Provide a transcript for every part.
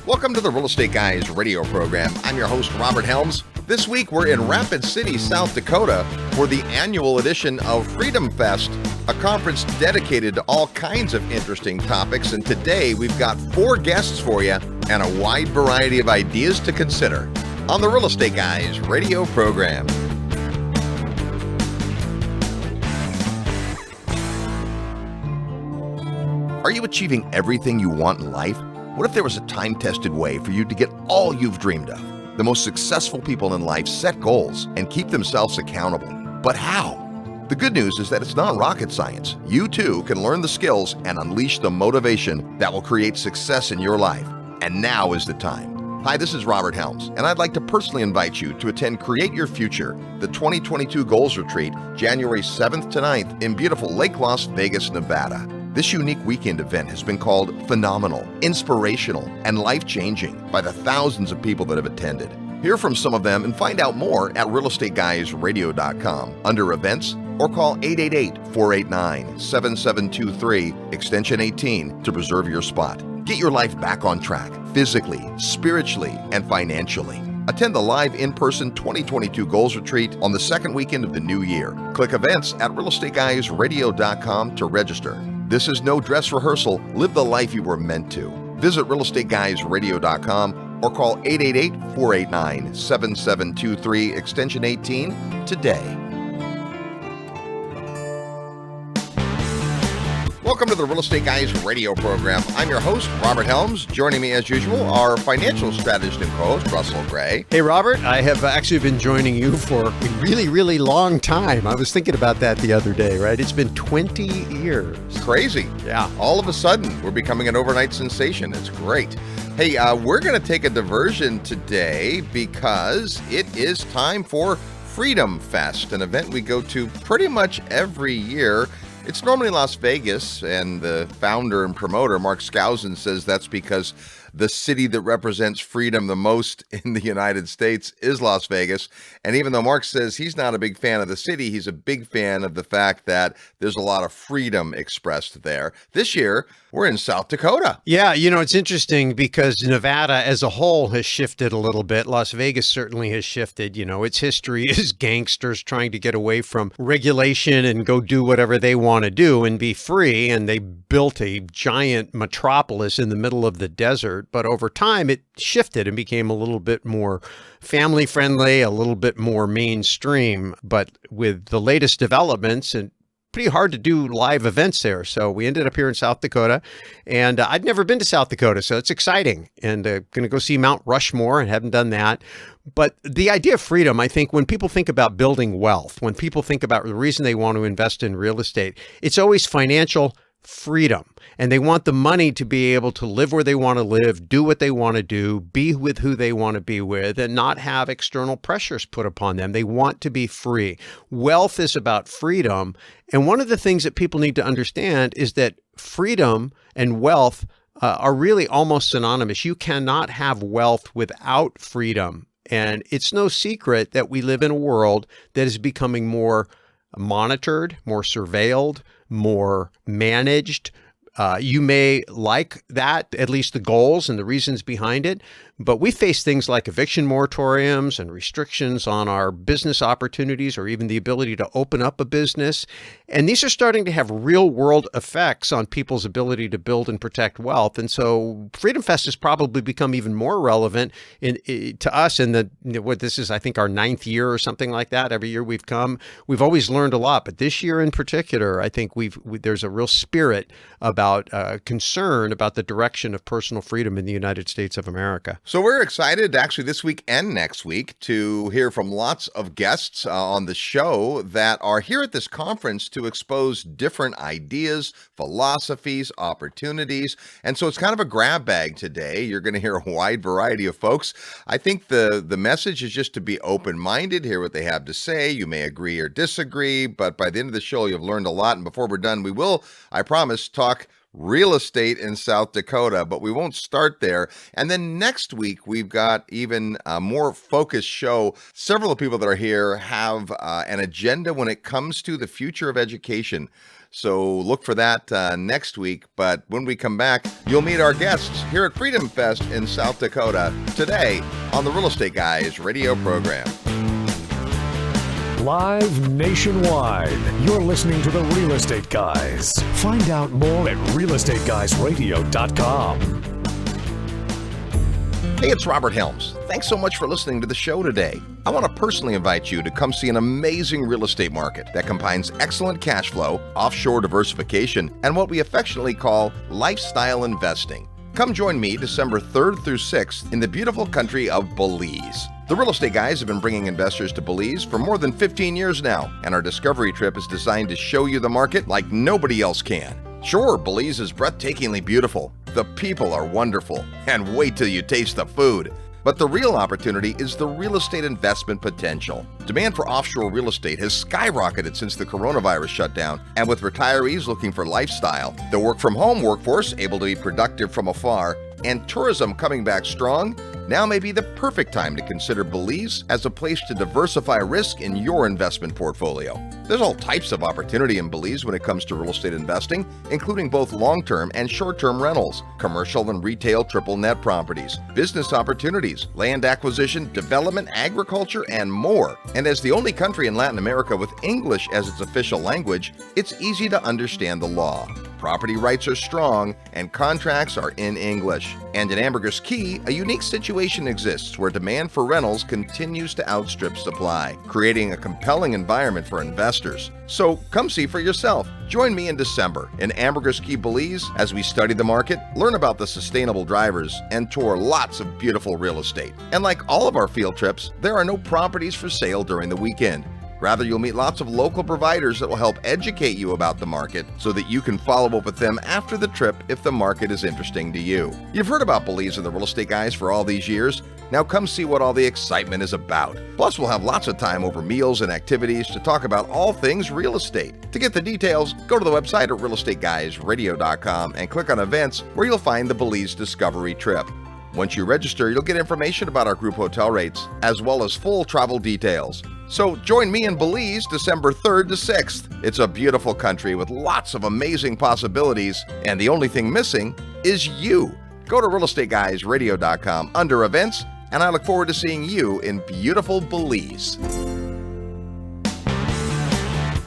Welcome to the Real Estate Guys radio program. I'm your host, Robert Helms. This week, we're in Rapid City, South Dakota for the annual edition of FreedomFest, a conference dedicated to all kinds of interesting topics. And today, we've got 4 guests for you and a wide variety of ideas to consider on the Real Estate Guys radio program. Are you achieving everything you want in life? What if there was a time-tested way for you to get all you've dreamed of? The most successful people in life set goals and keep themselves accountable. But how? The good news is that it's not rocket science. You too can learn the skills and unleash the motivation that will create success in your life. And now is the time. Hi, this is Robert Helms, and I'd like to personally invite you to attend Create Your Future, the 2022 Goals Retreat, January 7th to 9th in beautiful Lake Las Vegas, Nevada. This unique weekend event has been called phenomenal, inspirational, and life-changing by the thousands of people that have attended. Hear from some of them and find out more at realestateguysradio.com under events or call 888-489-7723 extension 18 to reserve your spot. Get your life back on track, physically, spiritually, and financially. Attend the live in-person 2022 Goals Retreat on the second weekend of the new year. Click events at realestateguysradio.com to register. This is no dress rehearsal. Live the life you were meant to. Visit realestateguysradio.com or call 888-489-7723 extension 18 today. Welcome to the Real Estate Guys radio program. I'm your host, Robert Helms. Joining me as usual, our financial strategist and co-host, Russell Gray. Hey, Robert. I have actually been joining you for a really, really long time. I was thinking about that the other day, right? It's been 20 years. Crazy. Yeah. All of a sudden, we're becoming an overnight sensation. It's great. Hey, we're going to take a diversion today because it is time for FreedomFest, an event we go to pretty much every year. It's normally Las Vegas, and the founder and promoter, Mark Skousen, says that's because the city that represents freedom the most in the United States is Las Vegas. And even though Mark says he's not a big fan of the city, he's a big fan of the fact that there's a lot of freedom expressed there. This year, we're in South Dakota. Yeah, it's interesting because Nevada as a whole has shifted a little bit. Las Vegas certainly has shifted. Its history is gangsters trying to get away from regulation and go do whatever they want to do and be free. And they built a giant metropolis in the middle of the desert. But over time, it shifted and became a little bit more family friendly, a little bit more mainstream. But with the latest developments, and pretty hard to do live events there. So we ended up here in South Dakota, and I'd never been to South Dakota, so it's exciting. And going to go see Mount Rushmore, and haven't done that. But the idea of freedom, I think when people think about building wealth, when people think about the reason they want to invest in real estate, it's always financial freedom. And they want the money to be able to live where they want to live, do what they want to do, be with who they want to be with, and not have external pressures put upon them. They want to be free. Wealth is about freedom. And one of the things that people need to understand is that freedom and wealth are really almost synonymous. You cannot have wealth without freedom. And it's no secret that we live in a world that is becoming more monitored, more surveilled, more managed. You may like that, at least the goals and the reasons behind it, but we face things like eviction moratoriums and restrictions on our business opportunities or even the ability to open up a business. And these are starting to have real world effects on people's ability to build and protect wealth. And so FreedomFest has probably become even more relevant to us in what this is, I think, our 9th year or something like that. Every year we've come, we've always learned a lot, but this year in particular, I think there's a real spirit about concern about the direction of personal freedom in the United States of America. So we're excited actually this week and next week to hear from lots of guests on the show that are here at this conference to expose different ideas, philosophies, opportunities. And so it's kind of a grab bag today. You're going to hear a wide variety of folks. I think the message is just to be open-minded, hear what they have to say. You may agree or disagree, but by the end of the show, you've learned a lot. And before we're done, we will, I promise, talk real estate in South Dakota, but we won't start there. And then next week, we've got even a more focused show. Several of the people that are here have an agenda when it comes to the future of education. So look for that next week. But when we come back, you'll meet our guests here at FreedomFest in South Dakota today on the Real Estate Guys radio program. Live nationwide, you're listening to the Real Estate Guys. Find out more at realestateguysradio.com. Hey, it's Robert Helms. Thanks so much for listening to the show today. I want to personally invite you to come see an amazing real estate market that combines excellent cash flow, offshore diversification, and what we affectionately call lifestyle investing. Come join me December 3rd through 6th in the beautiful country of Belize. The Real Estate Guys have been bringing investors to Belize for more than 15 years now, and our discovery trip is designed to show you the market like nobody else can. Sure, Belize is breathtakingly beautiful. The people are wonderful, and wait till you taste the food. But the real opportunity is the real estate investment potential. Demand for offshore real estate has skyrocketed since the coronavirus shutdown, and with retirees looking for lifestyle, the work-from-home workforce able to be productive from afar, and tourism coming back strong, now may be the perfect time to consider Belize as a place to diversify risk in your investment portfolio. There's all types of opportunity in Belize when it comes to real estate investing, including both long-term and short-term rentals, commercial and retail triple net properties, business opportunities, land acquisition, development, agriculture, and more. And as the only country in Latin America with English as its official language, it's easy to understand the law. Property rights are strong, and contracts are in English. And in Ambergris Caye, a unique situation exists where demand for rentals continues to outstrip supply, creating a compelling environment for investors. So come see for yourself. Join me in December in Ambergris Caye, Belize, as we study the market, learn about the sustainable drivers, and tour lots of beautiful real estate. And like all of our field trips, there are no properties for sale during the weekend. Rather, you'll meet lots of local providers that will help educate you about the market so that you can follow up with them after the trip if the market is interesting to you. You've heard about Belize and the Real Estate Guys for all these years. Now come see what all the excitement is about. Plus, we'll have lots of time over meals and activities to talk about all things real estate. To get the details, go to the website at realestateguysradio.com and click on events where you'll find the Belize Discovery Trip. Once you register, you'll get information about our group hotel rates, as well as full travel details. So join me in Belize December 3rd to 6th. It's a beautiful country with lots of amazing possibilities, and the only thing missing is you. Go to realestateguysradio.com under events, and I look forward to seeing you in beautiful Belize.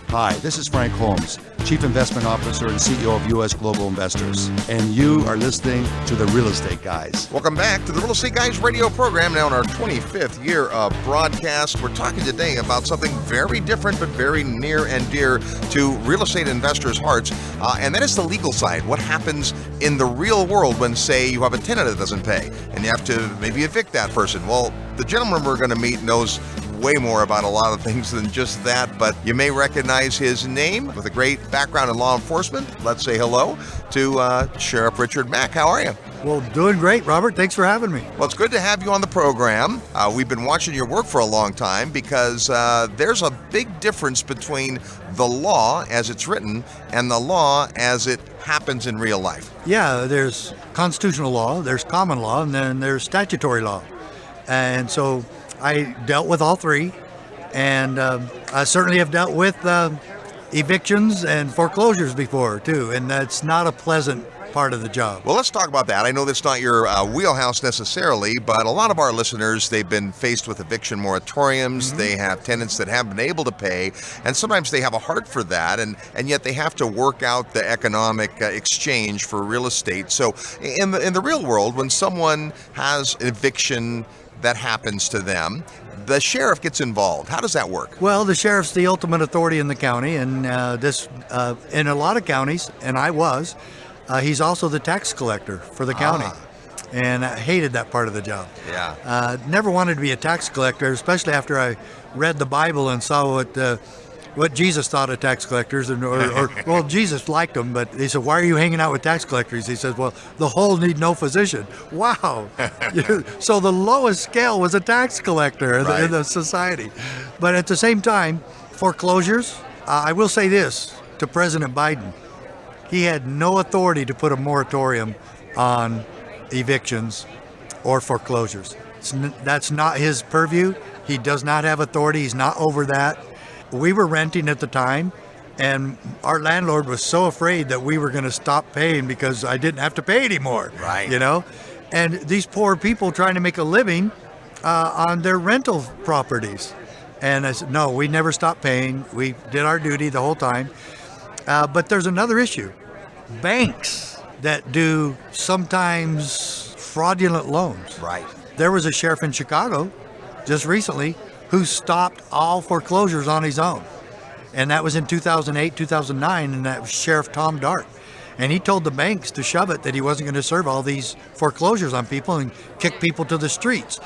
Hi, this is Frank Holmes, Chief Investment Officer and CEO of U.S. Global Investors, and you are listening to the Real Estate Guys. Welcome back to the Real Estate Guys radio program, now in our 25th year of broadcast. We're talking today about something very different but very near and dear to real estate investors' hearts, and that is the legal side. What happens in the real world when, say, you have a tenant that doesn't pay and you have to maybe evict that person? Well, the gentleman we're going to meet knows way more about a lot of things than just that, but you may recognize his name with a great background in law enforcement. Let's say hello to Sheriff Richard Mack. How are you? Well, doing great, Robert. Thanks for having me. Well, it's good to have you on the program. We've been watching your work for a long time because there's a big difference between the law as it's written and the law as it happens in real life. Yeah, there's constitutional law, there's common law, and then there's statutory law. And so I dealt with all three, and I certainly have dealt with evictions and foreclosures before, too, and that's not a pleasant part of the job. Well, let's talk about that. I know that's not your wheelhouse necessarily, but a lot of our listeners, they've been faced with eviction moratoriums. They have tenants that haven't been able to pay, and sometimes they have a heart for that, and yet they have to work out the economic exchange for real estate. So in the real world, when someone has an eviction that happens to them, the sheriff gets involved. How does that work? Well, the sheriff's the ultimate authority in the county, and in a lot of counties, and I was, he's also the tax collector for the county. And I hated that part of the job. Yeah. Never wanted to be a tax collector, especially after I read the Bible and saw what Jesus thought of tax collectors, well, Jesus liked them, but he said, "Why are you hanging out with tax collectors?" He says, "Well, the whole need no physician." Wow. So the lowest scale was a tax collector in the society. But at the same time, foreclosures, I will say this to President Biden, he had no authority to put a moratorium on evictions or foreclosures. That's not his purview. He does not have authority. He's not over that. We were renting at the time, And our landlord was so afraid that we were going to stop paying because I didn't have to pay anymore. Right. You know? And these poor people trying to make a living on their rental properties. And I said, no, we never stopped paying. We did our duty the whole time. But there's another issue. Banks that do sometimes fraudulent loans. Right. There was a sheriff in Chicago just recently who stopped all foreclosures on his own. And that was in 2008, 2009, and that was Sheriff Tom Dart. And he told the banks to shove it, that he wasn't going to serve all these foreclosures on people and kick people to the streets.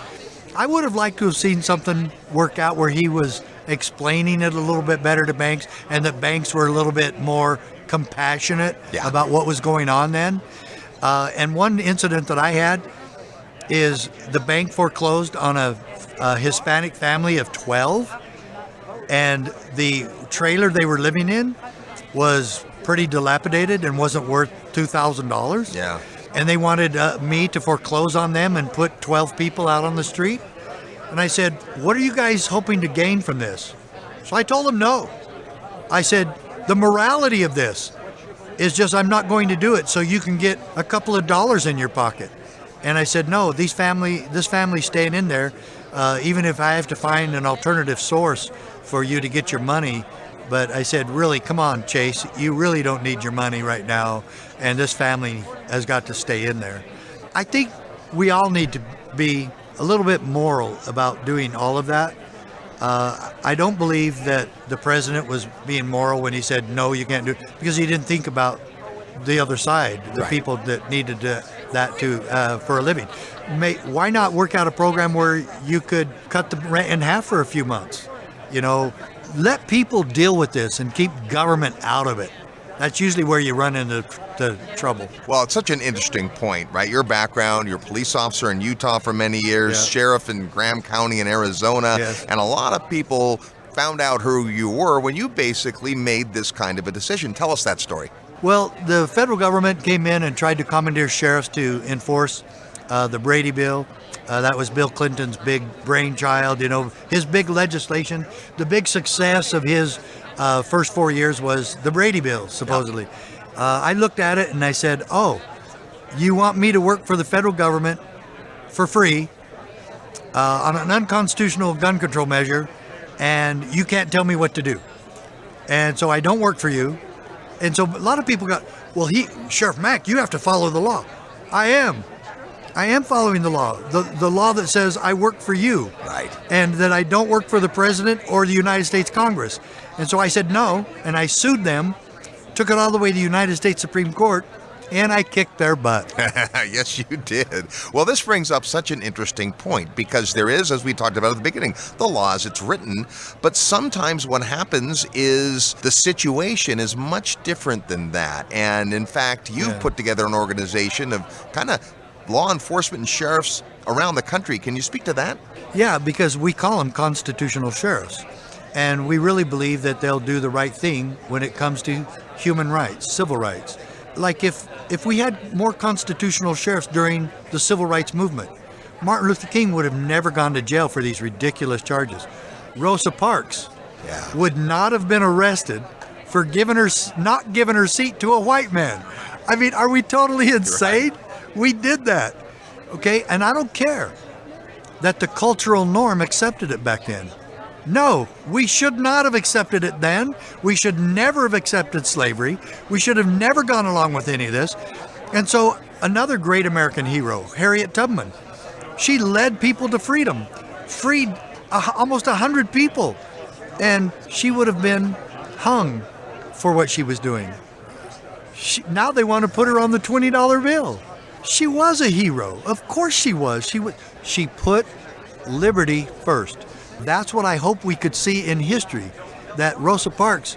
I would have liked to have seen something work out where he was explaining it a little bit better to banks, and that banks were a little bit more compassionate about what was going on then. And one incident that I had is the bank foreclosed on a Hispanic family of 12, and the trailer they were living in was pretty dilapidated and wasn't worth $2,000. Yeah. And they wanted me to foreclose on them and put 12 people out on the street. And I said, what are you guys hoping to gain from this? So I told them no. I said, the morality of this is just I'm not going to do it so you can get a couple of dollars in your pocket. And I said, no, this family's staying in there, even if I have to find an alternative source for you to get your money. But I said, really, come on, Chase, you really don't need your money right now, and this family has got to stay in there. I think we all need to be a little bit moral about doing all of that. I don't believe that the president was being moral when he said, no, you can't do it, because he didn't think about the other side, the people that needed that for a living. Why not work out a program where you could cut the rent in half for a few months? You know, let people deal with this and keep government out of it. That's usually where you run into trouble. Well, it's such an interesting point, right? Your background, you're a police officer in Utah for many years, sheriff in Graham County in Arizona, and a lot of people found out who you were when you basically made this kind of a decision. Tell us that story. Well, the federal government came in and tried to commandeer sheriffs to enforce the Brady bill. That was Bill Clinton's big brainchild, you know, his big legislation. The big success of his first 4 years was the Brady bill, supposedly. I looked at it and I said, oh, you want me to work for the federal government for free on an unconstitutional gun control measure, and you can't tell me what to do. And so I don't work for you. And so a lot of people got, well, Sheriff Mack, you have to follow the law. I am following the law. The law that says I work for you. Right. And that I don't work for the president or the United States Congress. And so I said no, and I sued them, took it all the way to the United States Supreme Court, and I kicked their butt. Yes, you did. Well, this brings up such an interesting point, because there is, as we talked about at the beginning, the law as it's written, but sometimes what happens is the situation is much different than that. And in fact, you've put together an organization of kind of law enforcement and sheriffs around the country. Can you speak to that? Yeah, because we call them constitutional sheriffs. And we really believe that they'll do the right thing when it comes to human rights, civil rights. Like if we had more constitutional sheriffs during the civil rights movement, Martin Luther King would have never gone to jail for these ridiculous charges. Rosa Parks would not have been arrested for not giving her seat to a white man. I mean, are we totally insane? We did that, okay? And I don't care that the cultural norm accepted it back then. No, we should not have accepted it then. We should never have accepted slavery. We should have never gone along with any of this. And so another great American hero, Harriet Tubman, she led people to freedom, freed almost 100 people, and she would have been hung for what she was doing. Now they want to put her on the $20 bill. She was a hero. Of course she was. She put liberty first. That's what I hope we could see in history, that Rosa Parks,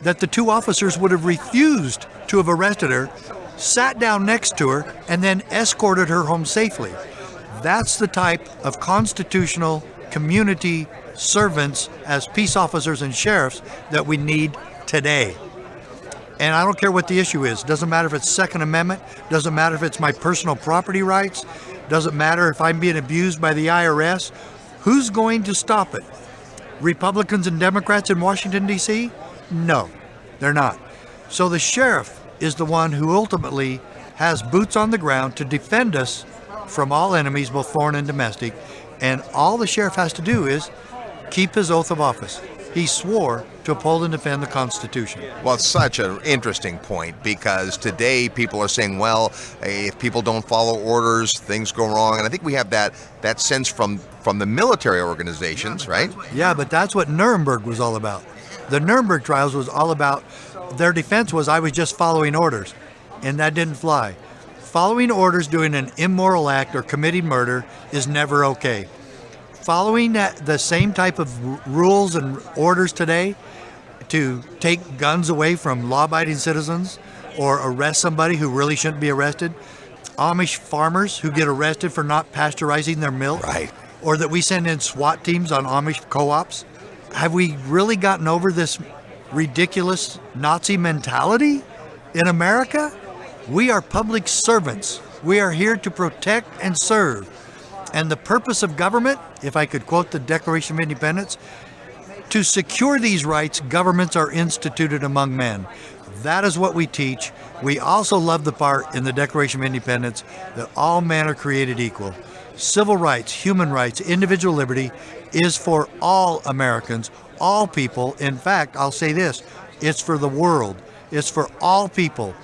that the two officers would have refused to have arrested her, sat down next to her, and then escorted her home safely. That's the type of constitutional community servants as peace officers and sheriffs that we need today. And I don't care what the issue is. Doesn't matter if it's Second Amendment, doesn't matter if it's my personal property rights, doesn't matter if I'm being abused by the IRS. Who's going to stop it? Republicans and Democrats in Washington, D.C.? No. They're not. So the sheriff is the one who ultimately has boots on the ground to defend us from all enemies, both foreign and domestic. And all the sheriff has to do is keep his oath of office. He swore to uphold and defend the Constitution. Well, it's such an interesting point, because today people are saying, well, if people don't follow orders, things go wrong. And I think we have that sense from the military organizations, right? Yeah, but that's what Nuremberg was all about. The Nuremberg trials was all about, their defense was, I was just following orders, and that didn't fly. Following orders doing an immoral act or committing murder is never okay. Following the same type of rules and orders today to take guns away from law-abiding citizens or arrest somebody who really shouldn't be arrested, Amish farmers who get arrested for not pasteurizing their milk, right, or that we send in SWAT teams on Amish co-ops. Have we really gotten over this ridiculous Nazi mentality in America? We are public servants. We are here to protect and serve. And the purpose of government, if I could quote the Declaration of Independence, to secure these rights, governments are instituted among men. That is what we teach. We also love the part in the Declaration of Independence that all men are created equal. Civil rights, human rights, individual liberty is for all Americans, all people. In fact, I'll say this, it's for the world. It's for all people.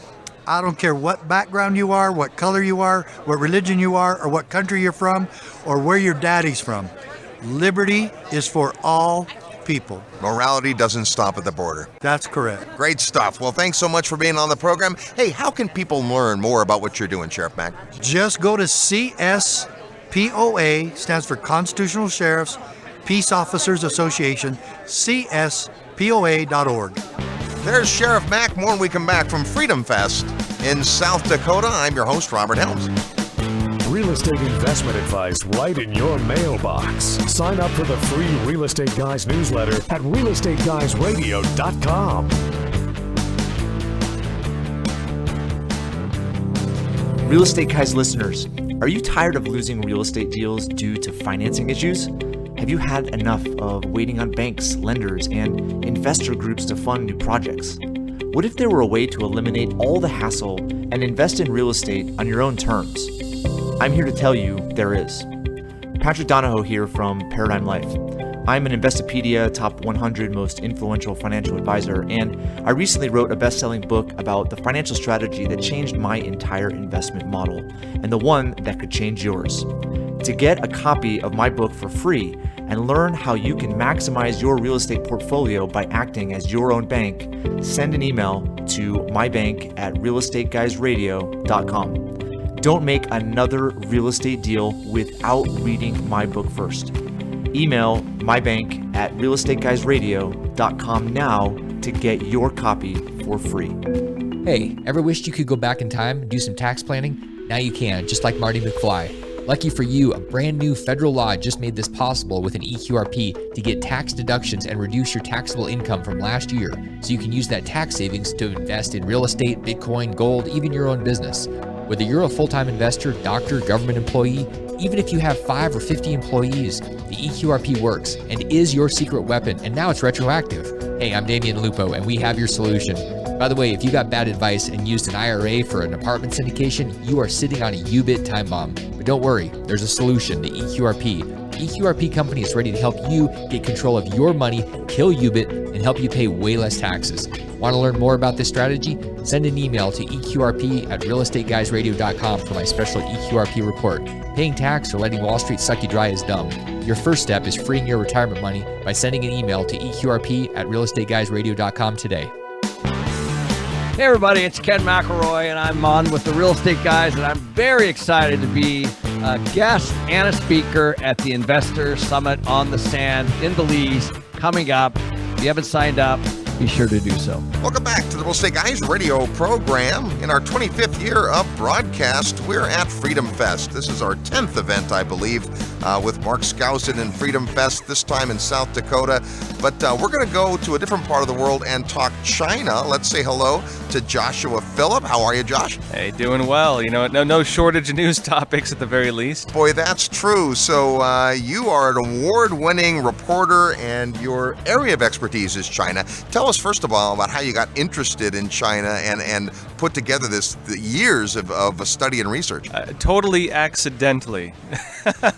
I don't care what background you are, what color you are, what religion you are, or what country you're from, or where your daddy's from. Liberty is for all people. Morality doesn't stop at the border. That's correct. Great stuff. Well, thanks so much for being on the program. Hey, how can people learn more about what you're doing, Sheriff Mack? Just go to CSPOA, stands for Constitutional Sheriffs Peace Officers Association, CSPOA.org. There's Sheriff Mack. More when we come back from FreedomFest in South Dakota. I'm your host, Robert Helms. Real estate investment advice right in your mailbox. Sign up for the free Real Estate Guys newsletter at realestateguysradio.com. Real Estate Guys listeners, are you tired of losing real estate deals due to financing issues? Have you had enough of waiting on banks, lenders, and investor groups to fund new projects? What if there were a way to eliminate all the hassle and invest in real estate on your own terms? I'm here to tell you there is. Patrick Donahoe here from Paradigm Life. I'm an Investopedia Top 100 Most Influential Financial Advisor, and I recently wrote a best-selling book about the financial strategy that changed my entire investment model, and the one that could change yours. To get a copy of my book for free and learn how you can maximize your real estate portfolio by acting as your own bank, send an email to mybank@realestateguysradio.com. Don't make another real estate deal without reading my book first. Email mybank@realestateguysradio.com now to get your copy for free. Hey, ever wished you could go back in time and do some tax planning? Now you can, just like Marty McFly. Lucky for you, a brand new federal law just made this possible with an EQRP to get tax deductions and reduce your taxable income from last year, so you can use that tax savings to invest in real estate, Bitcoin, gold, even your own business. Whether you're a full-time investor, doctor, government employee, even if you have 5 or 50 employees, the EQRP works and is your secret weapon, and now it's retroactive. Hey, I'm Damian Lupo, and we have your solution. By the way, if you got bad advice and used an IRA for an apartment syndication, you are sitting on a U-bit time bomb. But don't worry, there's a solution, the EQRP. The EQRP company is ready to help you get control of your money, kill U-bit, and help you pay way less taxes. Want to learn more about this strategy? Send an email to eqrp@realestateguysradio.com for my special EQRP report. Paying tax or letting Wall Street suck you dry is dumb. Your first step is freeing your retirement money by sending an email to eqrp@realestateguysradio.com today. Hey everybody, it's Ken McElroy, and I'm on with the Real Estate Guys, and I'm very excited to be a guest and a speaker at the Investor Summit on the Sand in Belize coming up. If you haven't signed up, be sure to do so. Welcome back to the Real Estate Guys radio program. In our 25th year of broadcast, we're at FreedomFest. This is our 10th event, I believe, with Mark Skousen and FreedomFest, this time in South Dakota. But we're going to go to a different part of the world and talk China. Let's say hello to Joshua Philipp. How are you, Josh? Hey, doing well. You know, no shortage of news topics at the very least. Boy, that's true. So you are an award-winning reporter, and your area of expertise is China. Tell tell us, first of all, about how you got interested in China and put together the years of a study and research. Totally accidentally.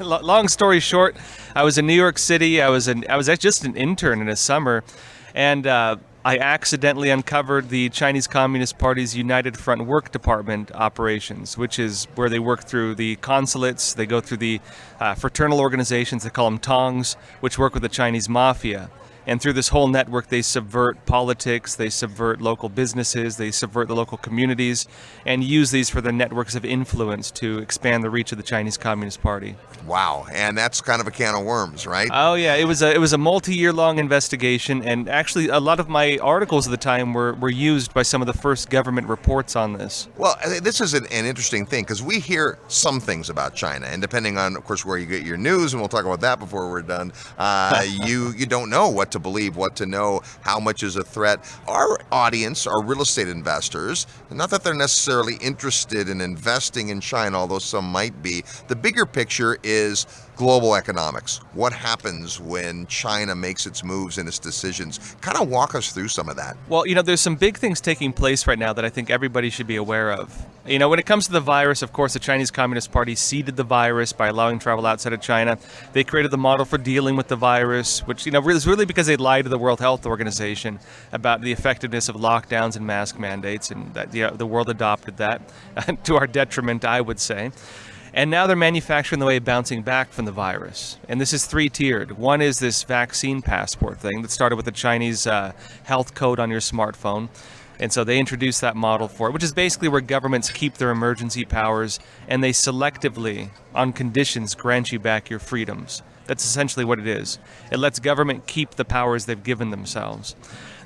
Long story short, I was in New York City. I was just an intern in the summer, and I accidentally uncovered the Chinese Communist Party's United Front Work Department operations, which is where they work through the consulates. They go through the fraternal organizations, they call them tongs, which work with the Chinese mafia. And through this whole network, they subvert politics, they subvert local businesses, they subvert the local communities, and use these for their networks of influence to expand the reach of the Chinese Communist Party. Wow, and that's kind of a can of worms, right? Oh yeah, it was a multi-year-long investigation, and actually a lot of my articles at the time were used by some of the first government reports on this. Well, this is an interesting thing, because we hear some things about China, and depending on, of course, where you get your news, and we'll talk about that before we're done, you don't know what to believe, what to know, how much is a threat. Our audience are real estate investors, not that they're necessarily interested in investing in China, although some might be. The bigger picture is global economics. What happens when China makes its moves and its decisions? Kind of walk us through some of that. Well, there's some big things taking place right now that I think everybody should be aware of. When it comes to the virus, of course, the Chinese Communist Party seeded the virus by allowing travel outside of China. They created the model for dealing with the virus, which, is really because they lied to the World Health Organization about the effectiveness of lockdowns and mask mandates, and that the world adopted that to our detriment, I would say. And now they're manufacturing the way of bouncing back from the virus. And this is three-tiered. One is this vaccine passport thing that started with the Chinese health code on your smartphone. And so they introduced that model for it, which is basically where governments keep their emergency powers and they selectively, on conditions, grant you back your freedoms. That's essentially what it is. It lets government keep the powers they've given themselves.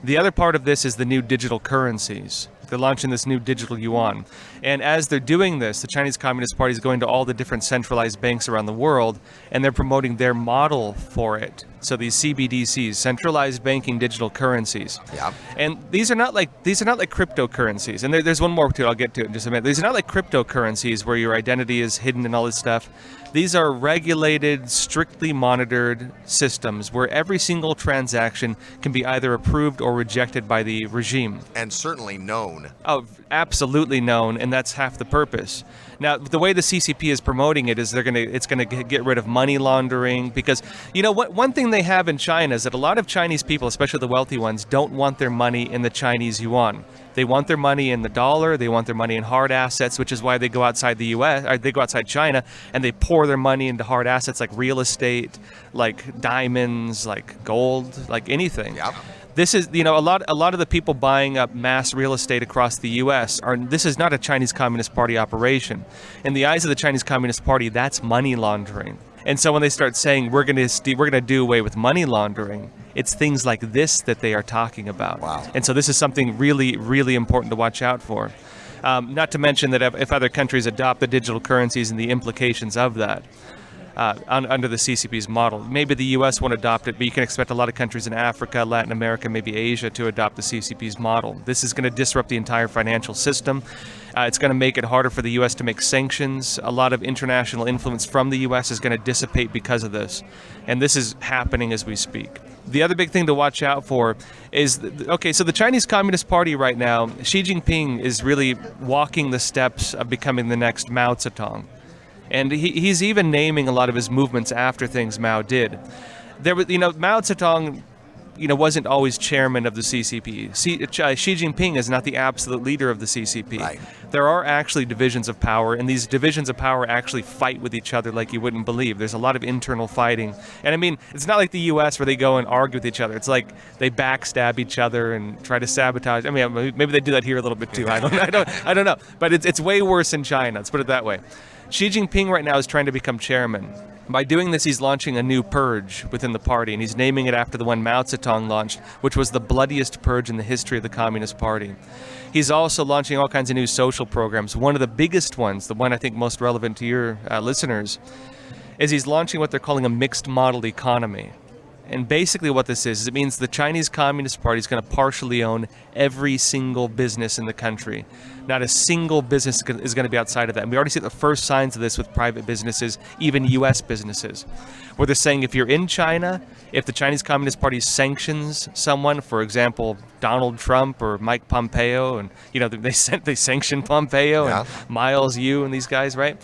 The other part of this is the new digital currencies. They're launching this new digital yuan. And as they're doing this, the Chinese Communist Party is going to all the different centralized banks around the world, and they're promoting their model for it. So these CBDCs, centralized banking digital currencies. Yeah. And these are not like cryptocurrencies. And there's one more too, I'll get to it in just a minute. These are not like cryptocurrencies where your identity is hidden and all this stuff. These are regulated, strictly monitored systems where every single transaction can be either approved or rejected by the regime. And certainly known. Oh, absolutely known, and that's half the purpose. Now, the way the CCP is promoting it is it's gonna get rid of money laundering, because one thing they have in China is that a lot of Chinese people, especially the wealthy ones, don't want their money in the Chinese yuan. They want their money in the dollar. They want their money in hard assets, which is why they go outside the U.S. or they go outside China and they pour their money into hard assets like real estate, like diamonds, like gold, like anything. Yep. This is, a lot of the people buying up mass real estate across the U.S. This is not a Chinese Communist Party operation. In the eyes of the Chinese Communist Party, that's money laundering. And so when they start saying we're going to do away with money laundering, it's things like this that they are talking about. Wow. And so this is something really, really important to watch out for. Not to mention that if other countries adopt the digital currencies and the implications of that under the CCP's model. Maybe the U.S. won't adopt it, but you can expect a lot of countries in Africa, Latin America, maybe Asia to adopt the CCP's model. This is going to disrupt the entire financial system. It's going to make it harder for the U.S. to make sanctions. A lot of international influence from the U.S. is going to dissipate because of this. And this is happening as we speak. The other big thing to watch out for is, so the Chinese Communist Party right now, Xi Jinping is really walking the steps of becoming the next Mao Zedong. And he's even naming a lot of his movements after things Mao did. Mao Zedong, wasn't always chairman of the CCP. Xi Jinping is not the absolute leader of the CCP. Right. There are actually divisions of power, and these divisions of power actually fight with each other like you wouldn't believe. There's a lot of internal fighting. And I mean, it's not like the U.S. where they go and argue with each other. It's like they backstab each other and try to sabotage. I mean, maybe they do that here a little bit too. I don't know. But it's way worse in China. Let's put it that way. Xi Jinping right now is trying to become chairman. By doing this, he's launching a new purge within the party, and he's naming it after the one Mao Zedong launched, which was the bloodiest purge in the history of the Communist Party. He's also launching all kinds of new social programs. One of the biggest ones, the one I think most relevant to your listeners, is he's launching what they're calling a mixed model economy. And basically what this is it means the Chinese Communist Party is going to partially own every single business in the country. Not a single business is going to be outside of that. And we already see the first signs of this with private businesses, even U.S. businesses, where they're saying if you're in China, if the Chinese Communist Party sanctions someone, for example, Donald Trump or Mike Pompeo, and they sanctioned Pompeo and Miles Yu and these guys, right?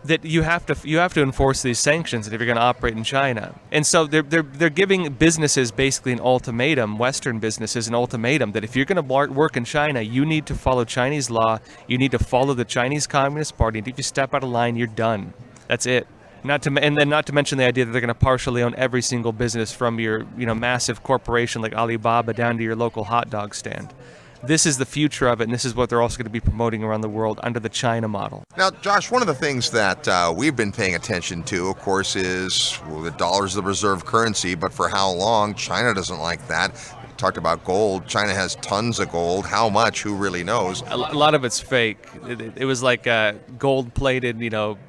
That you have to enforce these sanctions if you're going to operate in China. And so they're giving businesses basically an ultimatum, Western businesses an ultimatum, that if you're going to work in China, you need to follow Chinese law, you need to follow the Chinese Communist Party, and if you step out of line, you're done. That's it. Not to mention the idea that they're going to partially own every single business from your massive corporation like Alibaba down to your local hot dog stand. This is the future of it, and this is what they're also going to be promoting around the world under the China model. Now, Josh, one of the things that we've been paying attention to, of course, is the dollar's the reserve currency, but for how long? China doesn't like that. We talked about gold. China has tons of gold. How much? Who really knows? A lot of it's fake. It was like gold-plated,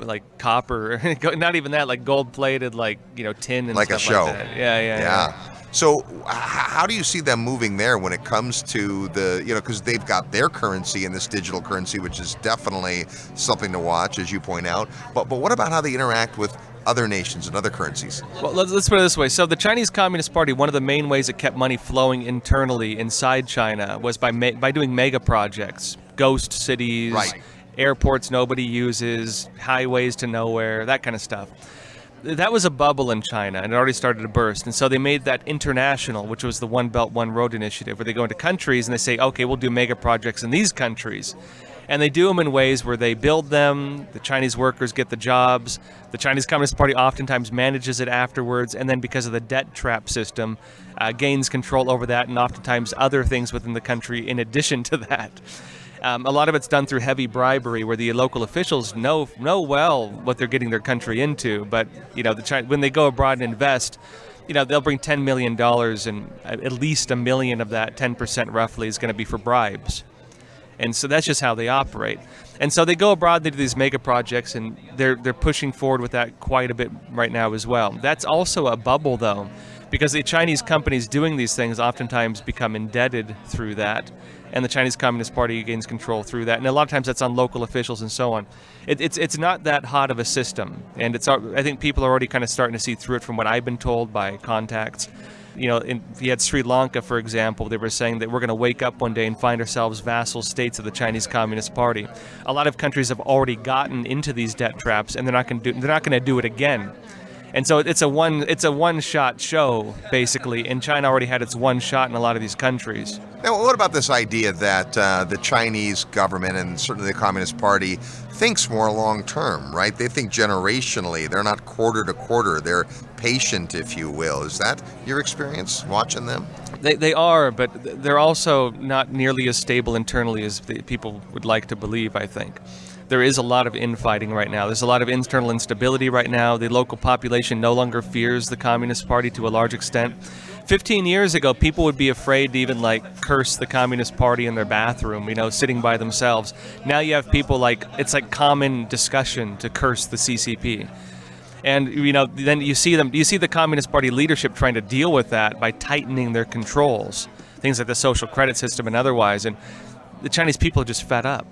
like copper. Not even that, like gold-plated, like, tin and like stuff a show. like that. Yeah. So how do you see them moving there when it comes to the, because they've got their currency and this digital currency, which is definitely something to watch, as you point out. But what about how they interact with other nations and other currencies? Well, let's put it this way. So the Chinese Communist Party, one of the main ways it kept money flowing internally inside China was by doing mega projects, ghost cities, airports nobody uses, highways to nowhere, that kind of stuff. That was a bubble in China, and it already started to burst. And so they made that international, which was the One Belt, One Road initiative, where they go into countries and they say, okay, we'll do mega projects in these countries. And they do them in ways where they build them, the Chinese workers get the jobs, the Chinese Communist Party oftentimes manages it afterwards, and then because of the debt trap system, gains control over that, and oftentimes other things within the country in addition to that. A lot of it's done through heavy bribery, where the local officials know well what they're getting their country into. But when they go abroad and invest, they'll bring $10 million, and at least $1 million of that, 10% roughly, is going to be for bribes. And so that's just how they operate. And so they go abroad, they do these mega projects, and they're pushing forward with that quite a bit right now as well. That's also a bubble, though, because the Chinese companies doing these things oftentimes become indebted through that. And the Chinese Communist Party gains control through that. And a lot of times that's on local officials and so on. It's not that hot of a system. And I think people are already kind of starting to see through it from what I've been told by contacts. If you had Sri Lanka, for example, they were saying that we're going to wake up one day and find ourselves vassal states of the Chinese Communist Party. A lot of countries have already gotten into these debt traps, and they're not going to do it again. And so it's a one-shot show, basically, and China already had its one shot in a lot of these countries. Now, what about this idea that the Chinese government and certainly the Communist Party thinks more long-term, right? They think generationally. They're not quarter to quarter. They're patient, if you will. Is that your experience watching them? They are, but they're also not nearly as stable internally as people would like to believe, I think. There is a lot of infighting right now. There's a lot of internal instability right now. The local population no longer fears the Communist Party to a large extent. 15 years ago, people would be afraid to even curse the Communist Party in their bathroom, sitting by themselves. Now you have people it's like common discussion to curse the CCP. And, then you see the Communist Party leadership trying to deal with that by tightening their controls, things like the social credit system and otherwise. And the Chinese people are just fed up.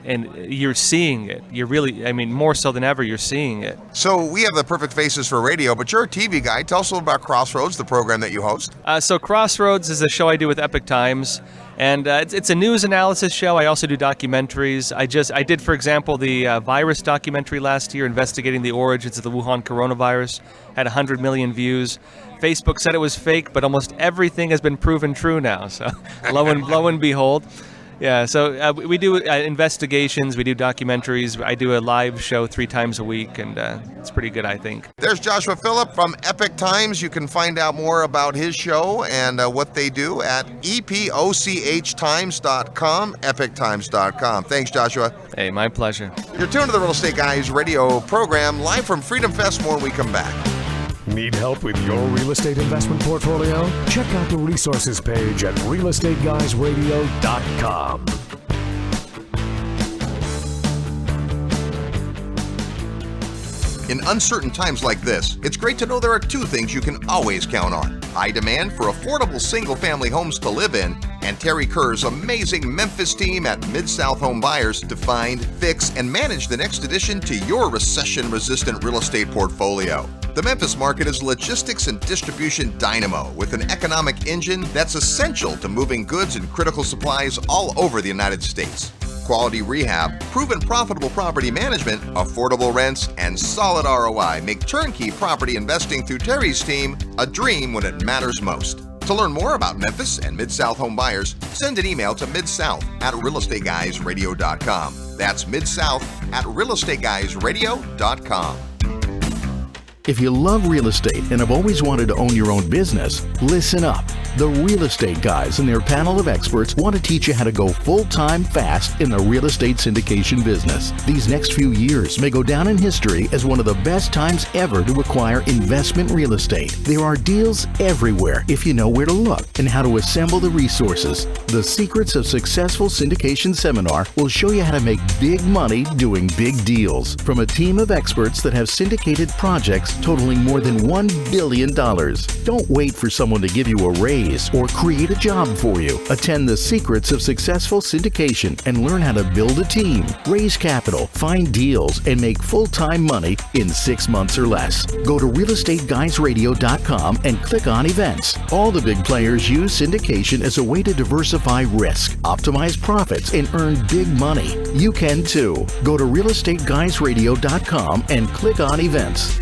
And you're seeing it. You're really, more so than ever, you're seeing it. So we have the perfect faces for radio, but you're a TV guy. Tell us a little about Crossroads, the program that you host. So Crossroads is a show I do with Epic Times. And it's a news analysis show. I also do documentaries. I did, for example, the virus documentary last year, investigating the origins of the Wuhan coronavirus. Had 100 million views. Facebook said it was fake, but almost everything has been proven true now. So lo and behold. Yeah, so we do investigations, we do documentaries, I do a live show 3 times a week, and it's pretty good, I think. There's Joshua Philipp from Epic Times. You can find out more about his show and what they do at epochtimes.com, epictimes.com. Thanks, Joshua. Hey, my pleasure. You're tuned to the Real Estate Guys radio program, live from FreedomFest. More when we come back. Need help with your real estate investment portfolio? Check out the resources page at realestateguysradio.com. In uncertain times like this, it's great to know there are two things you can always count on: high demand for affordable single-family homes to live in, and Terry Kerr's amazing Memphis team at Mid-South Home Buyers to find, fix, and manage the next addition to your recession-resistant real estate portfolio. The Memphis market is logistics and distribution dynamo with an economic engine that's essential to moving goods and critical supplies all over the United States. Quality rehab, proven profitable property management, affordable rents, and solid ROI make turnkey property investing through Terry's team a dream when it matters most. To learn more about Memphis and Mid-South Home Buyers, send an email to midsouth@realestateguysradio.com. That's midsouth@realestateguysradio.com. If you love real estate and have always wanted to own your own business, listen up. The Real Estate Guys and their panel of experts want to teach you how to go full-time fast in the real estate syndication business. These next few years may go down in history as one of the best times ever to acquire investment real estate. There are deals everywhere if you know where to look and how to assemble the resources. The Secrets of Successful Syndication seminar will show you how to make big money doing big deals from a team of experts that have syndicated projects totaling more than $1 billion. Don't wait for someone to give you a raise or create a job for you. Attend the Secrets of Successful Syndication and learn how to build a team, raise capital, find deals, and make full-time money in 6 months or less. Go to realestateguysradio.com and click on events. All the big players use syndication as a way to diversify risk, optimize profits, and earn big money. You can too. Go to realestateguysradio.com and click on events.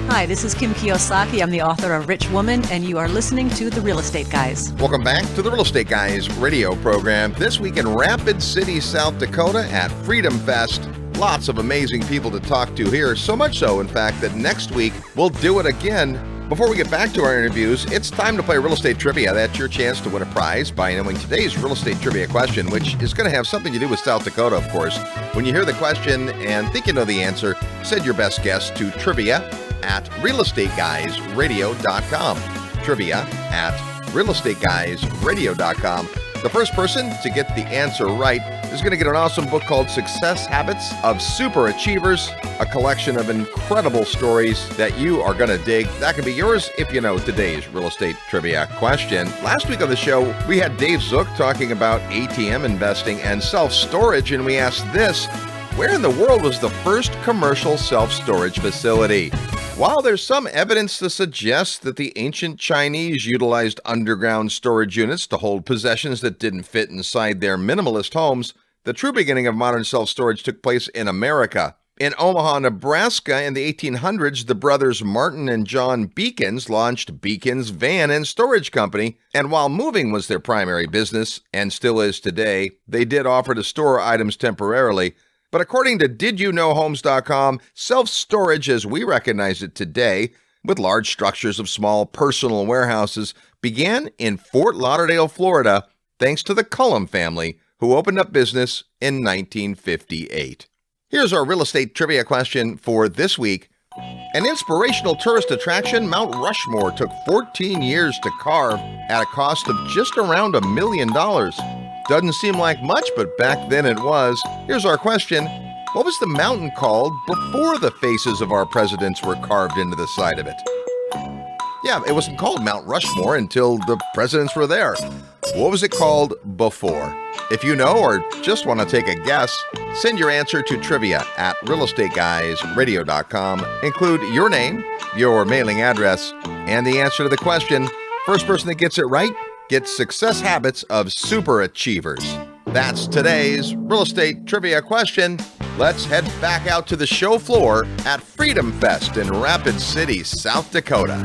Hi, this is Kim Kiyosaki. I'm the author of Rich Woman, and you are listening to The Real Estate Guys. Welcome back to the Real Estate Guys radio program. This week in Rapid City, South Dakota at FreedomFest. Lots of amazing people to talk to here. So much so, in fact, that next week we'll do it again. Before we get back to our interviews, it's time to play real estate trivia. That's your chance to win a prize by knowing today's real estate trivia question, which is going to have something to do with South Dakota, of course. When you hear the question and think you know the answer, send your best guess to trivia@realestateguysradio.com. Trivia@realestateguysradio.com. The first person to get the answer right is going to get an awesome book called Success Habits of Super Achievers, a collection of incredible stories that you are going to dig. That can be yours if you know today's real estate trivia question. Last week on the show, we had Dave Zook talking about ATM investing and self-storage, and we asked this: where in the world was the first commercial self-storage facility? While there's some evidence to suggest that the ancient Chinese utilized underground storage units to hold possessions that didn't fit inside their minimalist homes, the true beginning of modern self-storage took place in America. In Omaha, Nebraska in the 1800s, the brothers Martin and John Beacons launched Beacons Van and Storage Company, and while moving was their primary business, and still is today, they did offer to store items temporarily. But according to DidYouKnowHomes.com, self-storage as we recognize it today, with large structures of small personal warehouses, began in Fort Lauderdale, Florida, thanks to the Cullum family, who opened up business in 1958. Here's our real estate trivia question for this week. An inspirational tourist attraction, Mount Rushmore, took 14 years to carve at a cost of just around $1 million. Doesn't seem like much, but back then it was. Here's our question. What was the mountain called before the faces of our presidents were carved into the side of it? Yeah, it wasn't called Mount Rushmore until the presidents were there. What was it called before? If you know or just want to take a guess, send your answer to trivia@realestateguysradio.com. Include your name, your mailing address, and the answer to the question. First person that gets it right gets Success Habits of Super Achievers. That's today's real estate trivia question. Let's head back out to the show floor at FreedomFest in Rapid City, South Dakota.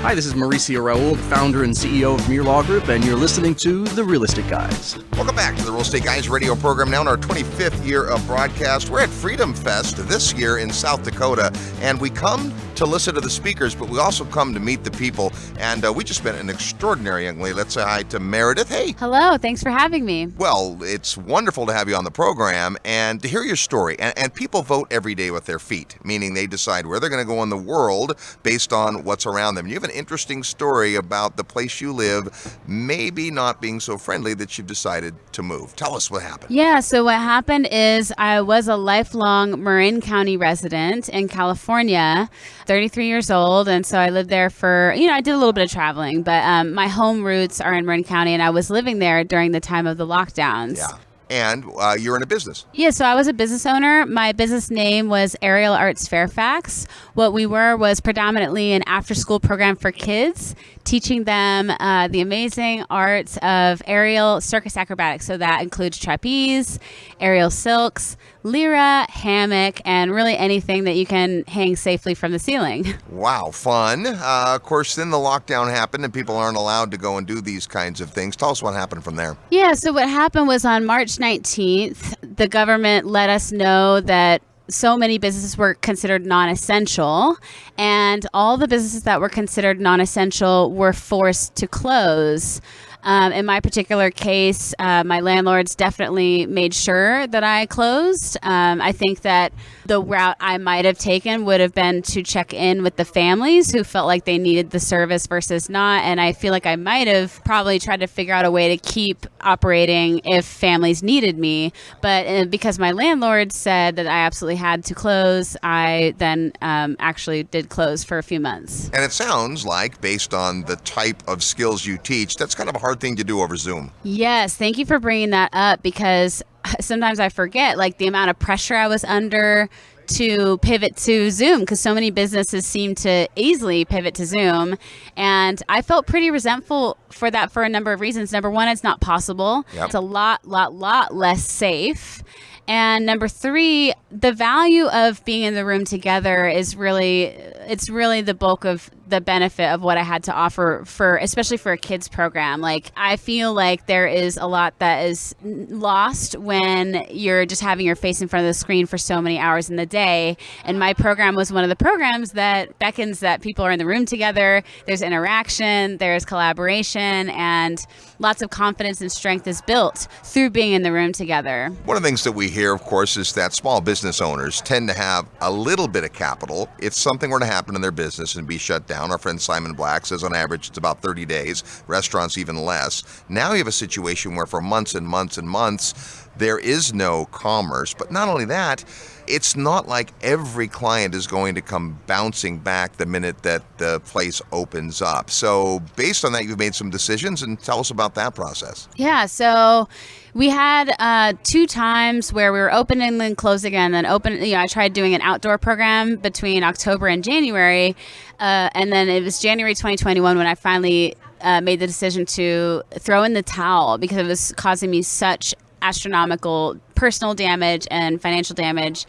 Hi, this is Mauricio Raul, the founder and CEO of Muir Law Group, and you're listening to The Real Estate Guys. Welcome back to the Real Estate Guys radio program, now in our 25th year of broadcast. We're at Freedom Fest this year in South Dakota, and we come to to listen to the speakers, but we also come to meet the people. And we just met an extraordinary young lady. Let's say hi to Meredith. Hey. Hello. Thanks for having me. Well, it's wonderful to have you on the program and to hear your story. And people vote every day with their feet, meaning they decide where they're going to go in the world based on what's around them. You have an interesting story about the place you live maybe not being so friendly that you've decided to move. Tell us what happened. Yeah, so what happened is I was a lifelong Marin County resident in California, 33 years old, and so I lived there for, I did a little bit of traveling, but my home roots are in Marin County, and I was living there during the time of the lockdowns. Yeah. And you're in a business. Yeah, so I was a business owner. My business name was Aerial Arts Fairfax. What we were was predominantly an after-school program for kids, teaching them the amazing arts of aerial circus acrobatics. So that includes trapeze, aerial silks, lyra, hammock, and really anything that you can hang safely from the ceiling. Wow, fun. Of course, then the lockdown happened and people aren't allowed to go and do these kinds of things. Tell us what happened from there. Yeah, so what happened was on March 19th, the government let us know that so many businesses were considered non-essential, and all the businesses that were considered non-essential were forced to close. In my particular case, my landlords definitely made sure that I closed. I think that the route I might have taken would have been to check in with the families who felt like they needed the service versus not. And I feel like I might have probably tried to figure out a way to keep operating if families needed me. But because my landlord said that I absolutely had to close, I then actually did close for a few months. And it sounds like, based on the type of skills you teach, that's kind of a hard thing to do over Zoom. Yes, thank you for bringing that up, because sometimes I forget like the amount of pressure I was under to pivot to Zoom, because so many businesses seem to easily pivot to Zoom. And I felt pretty resentful for that for a number of reasons. Number one, it's not possible. Yep. It's a lot less safe. And number three, the value of being in the room together is really the bulk of the benefit of what I had to offer especially for a kids program. Like, I feel like there is a lot that is lost when you're just having your face in front of the screen for so many hours in the day. And my program was one of the programs that beckons that people are in the room together. There's interaction, there's collaboration, and lots of confidence and strength is built through being in the room together. One of the things that we hear, of course, is that small business owners tend to have a little bit of capital. If something were to happen in their business and be shut down, our friend Simon Black says on average it's about 30 days, restaurants even less. Now you have a situation where for months and months and months, there is no commerce. But not only that, it's not like every client is going to come bouncing back the minute that the place opens up. So based on that, you've made some decisions, and tell us about that process. Yeah, so we had 2 times where we were open and then close again. Then open, I tried doing an outdoor program between October and January. And then it was January 2021 when I finally made the decision to throw in the towel, because it was causing me such astronomical personal damage and financial damage.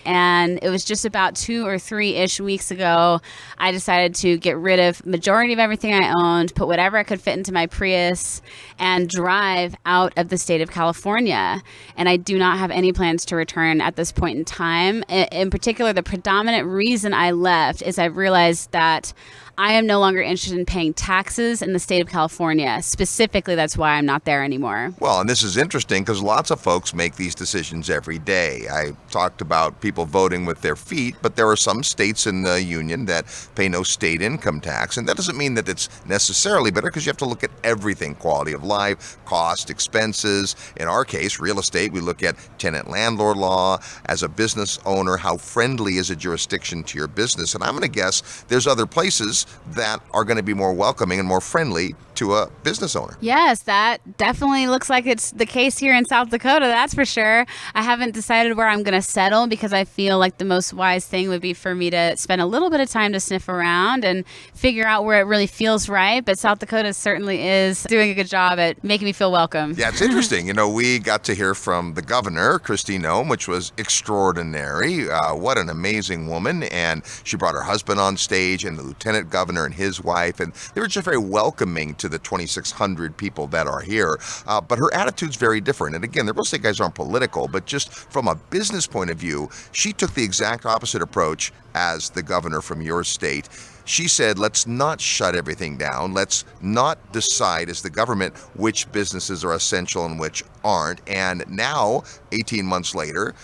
And it was just about 2 or 3-ish weeks ago, I decided to get rid of majority of everything I owned, put whatever I could fit into my Prius, and drive out of the state of California. And I do not have any plans to return at this point in time. In particular, the predominant reason I left is I realized that I am no longer interested in paying taxes in the state of California. Specifically, that's why I'm not there anymore. Well, and this is interesting because lots of folks make these decisions every day. I talked about people voting with their feet, but there are some states in the union that pay no state income tax. And that doesn't mean that it's necessarily better, because you have to look at everything: quality of life, cost, expenses. In our case, real estate, we look at tenant-landlord law. As a business owner, how friendly is a jurisdiction to your business? And I'm going to guess there's other places that are going to be more welcoming and more friendly to a business owner. Yes, that definitely looks like it's the case here in South Dakota, that's for sure. I haven't decided where I'm going to settle, because I feel like the most wise thing would be for me to spend a little bit of time to sniff around and figure out where it really feels right. But South Dakota certainly is doing a good job at making me feel welcome. Yeah, it's interesting. We got to hear from the governor, Kristi Noem, which was extraordinary. What an amazing woman. And she brought her husband on stage, and the lieutenant governor and his wife, and they were just very welcoming to the 2,600 people that are here. But her attitude's very different. And again, the real estate guys aren't political, but just from a business point of view, She took the exact opposite approach as the governor from your state. She said, let's not shut everything down. Let's not decide as the government which businesses are essential and which aren't. And now, 18 months later,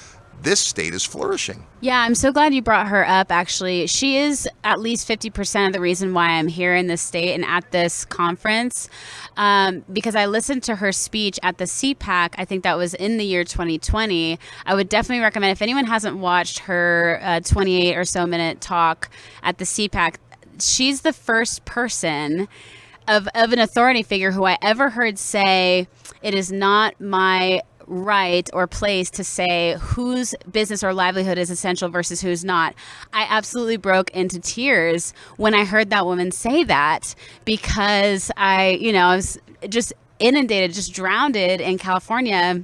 this state is flourishing. Yeah, I'm so glad you brought her up, actually. She is at least 50% of the reason why I'm here in this state and at this conference, because I listened to her speech at the CPAC. I think that was in the year 2020. I would definitely recommend, if anyone hasn't watched her 28 or so minute talk at the CPAC, she's the first person of an authority figure who I ever heard say, it is not my right or place to say whose business or livelihood is essential versus who's not. I absolutely broke into tears when I heard that woman say that, because I was just inundated, just drowned in California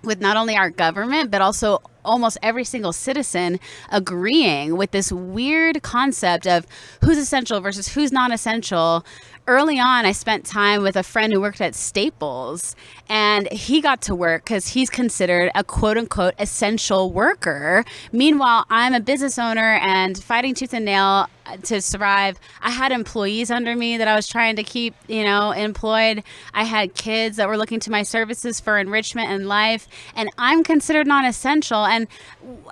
with not only our government, but also almost every single citizen agreeing with this weird concept of who's essential versus who's not essential. Early on, I spent time with a friend who worked at Staples, and he got to work because he's considered a quote-unquote essential worker. Meanwhile, I'm a business owner and fighting tooth and nail to survive. I had employees under me that I was trying to keep, employed. I had kids that were looking to my services for enrichment in life, and I'm considered non-essential. And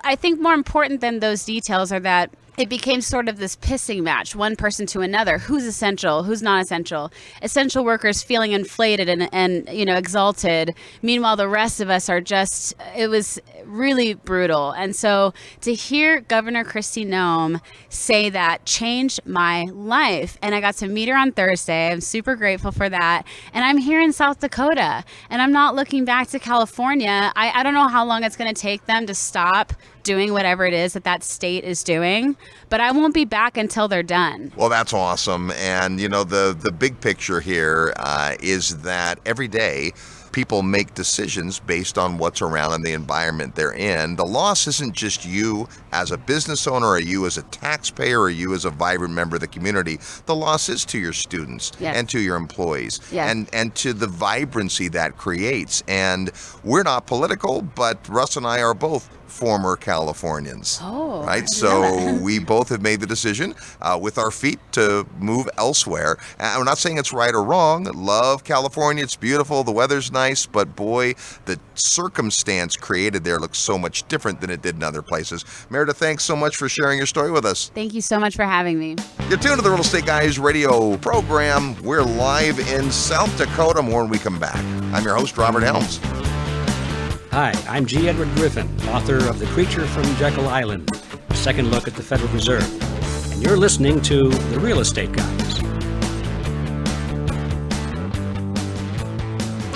I think more important than those details are that it became sort of this pissing match, one person to another. Who's essential? Who's not essential? Essential workers feeling inflated and exalted. Meanwhile, the rest of us are just, it was really brutal. And so to hear Governor Kristi Noem say that changed my life. And I got to meet her on Thursday. I'm super grateful for that. And I'm here in South Dakota, and I'm not looking back to California. I don't know how long it's going to take them to stop doing whatever it is that state is doing, but I won't be back until they're done. Well, that's awesome. And, the big picture here is that every day people make decisions based on what's around and the environment they're in. The loss isn't just you as a business owner or you as a taxpayer or you as a vibrant member of the community. The loss is to your students and to your employees and to the vibrancy that creates. And we're not political, but Russ and I are both former Californians, right? So we both have made the decision with our feet to move elsewhere. And I'm not saying it's right or wrong. Love California. It's beautiful. The weather's nice, but boy, the circumstance created there looks so much different than it did in other places. Meredith, thanks so much for sharing your story with us. Thank you so much for having me. You're tuned to the Real Estate Guys radio program. We're live in South Dakota. More when we come back. I'm your host, Robert Helms. Hi, I'm G. Edward Griffin, author of The Creature from Jekyll Island, a second look at the Federal Reserve. And you're listening to The Real Estate Guys.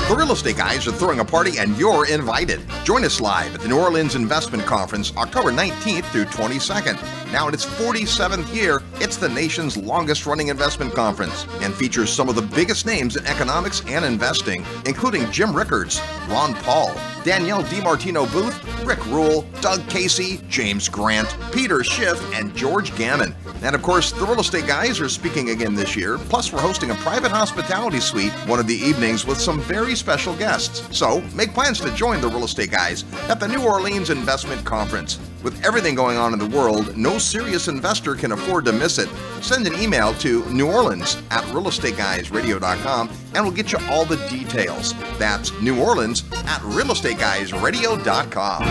The Real Estate Guys are throwing a party and you're invited. Join us live at the New Orleans Investment Conference, October 19th through 22nd. Now in its 47th year, it's the nation's longest running investment conference and features some of the biggest names in economics and investing, including Jim Rickards, Ron Paul, Danielle DiMartino Booth, Rick Rule, Doug Casey, James Grant, Peter Schiff, and George Gammon. And of course, the Real Estate Guys are speaking again this year. Plus, we're hosting a private hospitality suite one of the evenings with some very special guests. So make plans to join the Real Estate Guys at the New Orleans Investment Conference. With everything going on in the world, no serious investor can afford to miss it. Send an email to neworleans@realestateguysradio.com and we'll get you all the details. That's neworleans@realestateguysradio.com.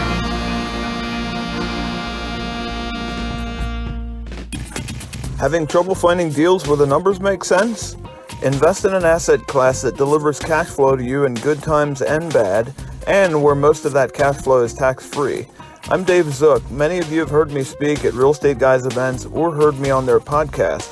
Having trouble finding deals where the numbers make sense? Invest in an asset class that delivers cash flow to you in good times and bad, and where most of that cash flow is tax-free. I'm Dave Zook. Many of you have heard me speak at Real Estate Guys events or heard me on their podcast.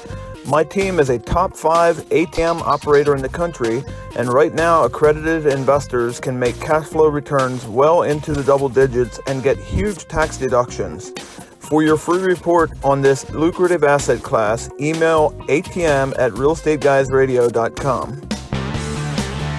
My team is a top 5 ATM operator in the country, and right now accredited investors can make cash flow returns well into the double digits and get huge tax deductions. For your free report on this lucrative asset class, email atm@realestateguysradio.com.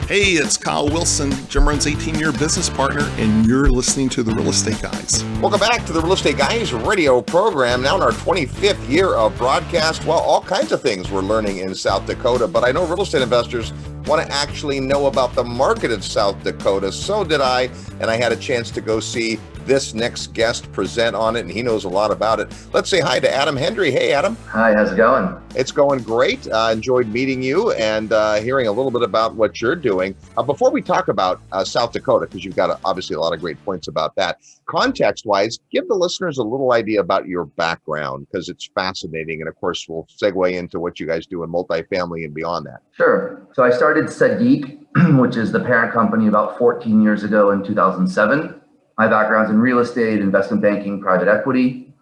Hey, it's Kyle Wilson, Jim Run's 18-year business partner, and you're listening to The Real Estate Guys. Welcome back to the Real Estate Guys radio program, now in our 25th year of broadcast. Well, all kinds of things we're learning in South Dakota, but I know real estate investors want to actually know about the market of South Dakota. So did I, and I had a chance to go see this next guest present on it, and he knows a lot about it. Let's say hi to Adam Hendry. Hey, Adam. Hi, how's it going? It's going great. Enjoyed meeting you and hearing a little bit about what you're doing. Before we talk about South Dakota, because you've got obviously a lot of great points about that, context-wise, give the listeners a little idea about your background, because it's fascinating. And of course, we'll segue into what you guys do in multifamily and beyond that. Sure. So I started SouthDakota, which is the parent company, about 14 years ago in 2007. My background's in real estate, investment banking, private equity.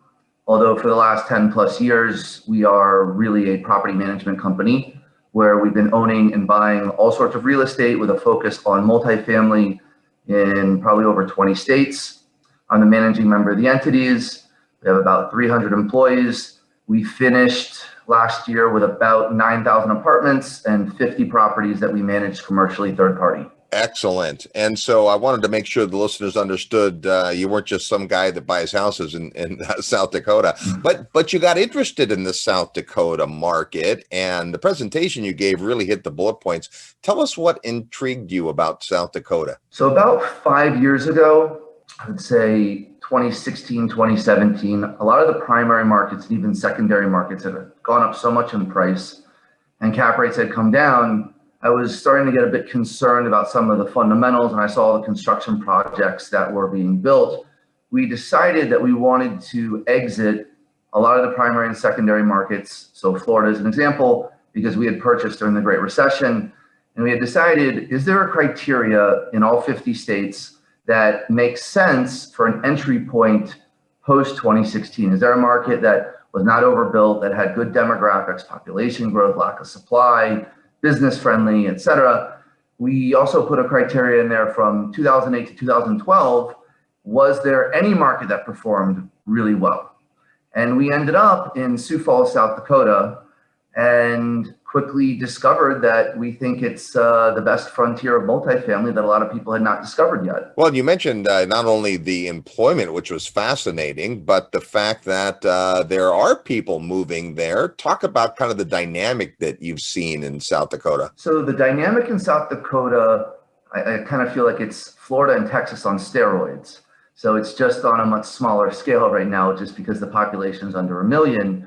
Although for the last 10 plus years, we are really a property management company where we've been owning and buying all sorts of real estate with a focus on multifamily in probably over 20 states. I'm the managing member of the entities. We have about 300 employees. We finished last year with about 9,000 apartments and 50 properties that we manage commercially third party. Excellent. And so I wanted to make sure the listeners understood you weren't just some guy that buys houses in South Dakota, but you got interested in the South Dakota market, and the presentation you gave really hit the bullet points. Tell us what intrigued you about South Dakota. So about 5 years ago, I would say 2016, 2017, a lot of the primary markets and even secondary markets had gone up so much in price and cap rates had come down. I was starting to get a bit concerned about some of the fundamentals, and I saw the construction projects that were being built. We decided that we wanted to exit a lot of the primary and secondary markets. So Florida is an example, because we had purchased during the Great Recession, and we had decided, is there a criteria in all 50 states that makes sense for an entry point post 2016? Is there a market that was not overbuilt, that had good demographics, population growth, lack of supply, business friendly, et cetera? We also put a criteria in there from 2008 to 2012. Was there any market that performed really well? And we ended up in Sioux Falls, South Dakota, and quickly discovered that we think it's the best frontier of multifamily that a lot of people had not discovered yet. Well, you mentioned not only the employment, which was fascinating, but the fact that there are people moving there. Talk about kind of the dynamic that you've seen in South Dakota. So the dynamic in South Dakota, I kind of feel like it's Florida and Texas on steroids. So it's just on a much smaller scale right now, just because the population is under 1 million.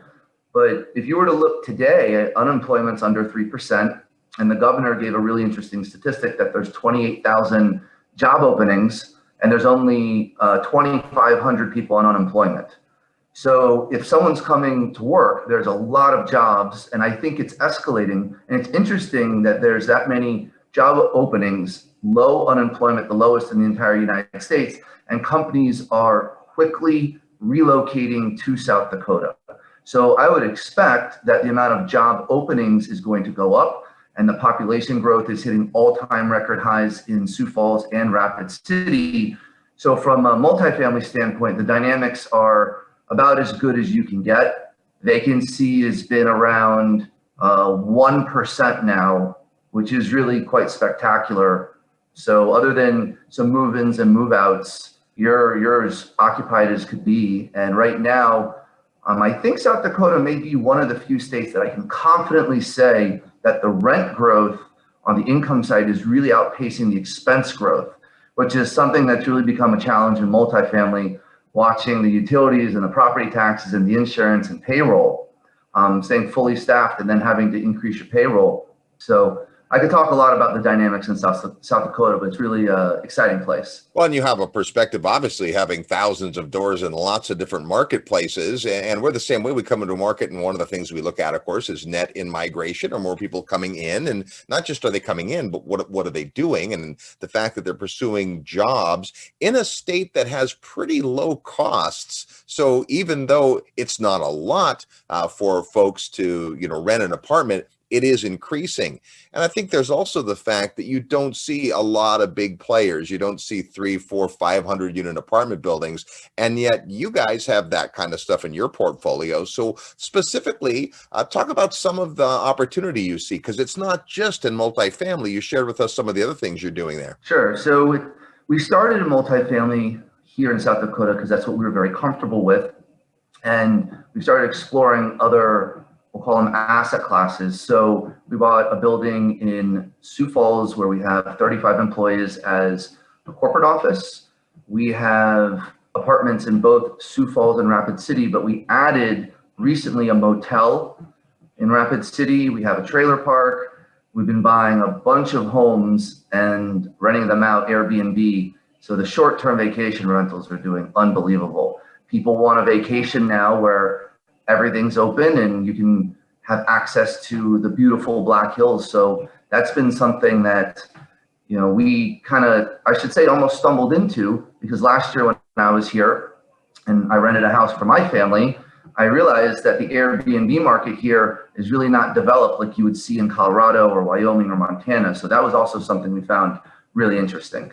But if you were to look today, unemployment's under 3%. And the governor gave a really interesting statistic that there's 28,000 job openings and there's only 2,500 people on unemployment. So if someone's coming to work, there's a lot of jobs, and I think it's escalating. And it's interesting that there's that many job openings, low unemployment, the lowest in the entire United States, and companies are quickly relocating to South Dakota. So I would expect that the amount of job openings is going to go up, and the population growth is hitting all-time record highs in Sioux Falls and Rapid City. So from a multifamily standpoint, the dynamics are about as good as you can get. Vacancy has been around 1% now, which is really quite spectacular. So other than some move-ins and move-outs, you're as occupied as could be. And right now, I think South Dakota may be one of the few states that I can confidently say that the rent growth on the income side is really outpacing the expense growth, which is something that's really become a challenge in multifamily, watching the utilities and the property taxes and the insurance and payroll, staying fully staffed and then having to increase your payroll. So I could talk a lot about the dynamics in South Dakota, but it's really an exciting place. Well, and you have a perspective, obviously, having thousands of doors in lots of different marketplaces. And we're the same way. We come into a market, and one of the things we look at, of course, is net in migration, or more people coming in. And not just are they coming in, but what are they doing? And the fact that they're pursuing jobs in a state that has pretty low costs. So even though it's not a lot for folks to, rent an apartment, it is increasing. And I think there's also the fact that you don't see a lot of big players. You don't see 300, 400, 500 unit apartment buildings. And yet you guys have that kind of stuff in your portfolio. So specifically, talk about some of the opportunity you see, because it's not just in multifamily. You shared with us some of the other things you're doing there. Sure. So we started in multifamily here in South Dakota because that's what we were very comfortable with. And we started exploring other we'll call them asset classes. So we bought a building in Sioux Falls where we have 35 employees as a corporate office. We have apartments in both Sioux Falls and Rapid City, but we added recently a motel in Rapid City. We have a trailer park. We've been buying a bunch of homes and renting them out Airbnb. So the short-term vacation rentals are doing unbelievable. People want a vacation now where everything's open and you can have access to the beautiful Black Hills. So that's been something that, we kind of, I should say, almost stumbled into, because last year when I was here and I rented a house for my family, I realized that the Airbnb market here is really not developed like you would see in Colorado or Wyoming or Montana. So that was also something we found really interesting.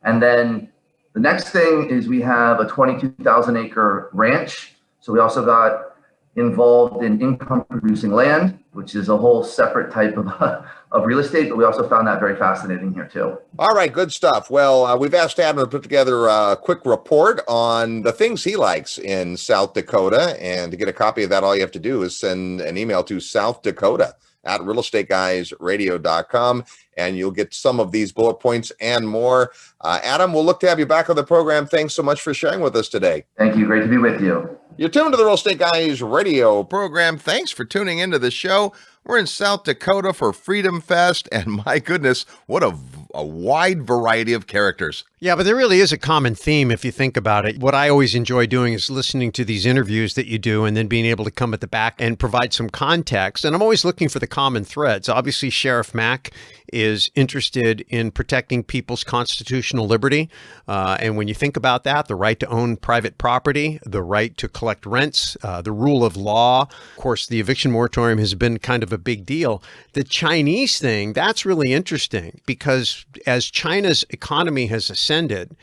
And then the next thing is we have a 22,000 acre ranch. So we also got involved in income producing land, which is a whole separate type of real estate, but we also found that very fascinating here too. All right, good stuff. Well, we've asked Adam to put together a quick report on the things he likes in South Dakota. And to get a copy of that, all you have to do is send an email to southDakota@realestateguysradio.com, and you'll get some of these bullet points and more. Adam, we'll look to have you back on the program. Thanks so much for sharing with us today. Thank you. Great to be with you. You're tuned to the Real Estate Guys radio program. Thanks for tuning into the show. We're in South Dakota for FreedomFest, and my goodness, what a wide variety of characters. Yeah, but there really is a common theme if you think about it. What I always enjoy doing is listening to these interviews that you do and then being able to come at the back and provide some context. And I'm always looking for the common threads. Obviously, Sheriff Mack is interested in protecting people's constitutional liberty. And when you think about that, the right to own private property, the right to collect rents, the rule of law. Of course, the eviction moratorium has been kind of a big deal. The Chinese thing, that's really interesting because as China's economy has ascended,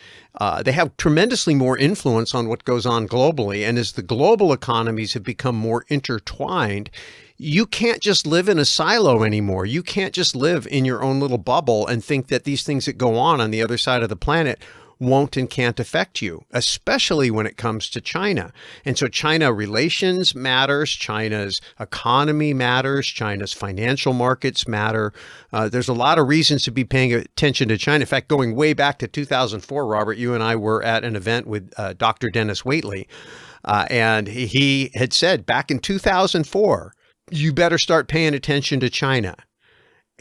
they have tremendously more influence on what goes on globally. And as the global economies have become more intertwined, you can't just live in a silo anymore. You can't just live in your own little bubble and think that these things that go on the other side of the planet won't and can't affect you, especially when it comes to China. And so China relations matters, China's economy matters, China's financial markets matter. There's a lot of reasons to be paying attention to China. In fact, going way back to 2004, Robert, you and I were at an event with Dr. Dennis Waitley, and he had said back in 2004, you better start paying attention to China.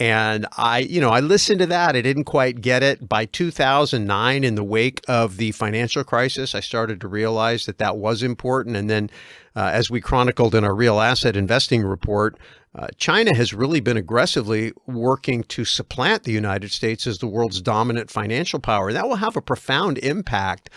And I listened to that. I didn't quite get it. By 2009, in the wake of the financial crisis, I started to realize that that was important. And then as we chronicled in our real asset investing report, China has really been aggressively working to supplant the United States as the world's dominant financial power. That will have a profound impact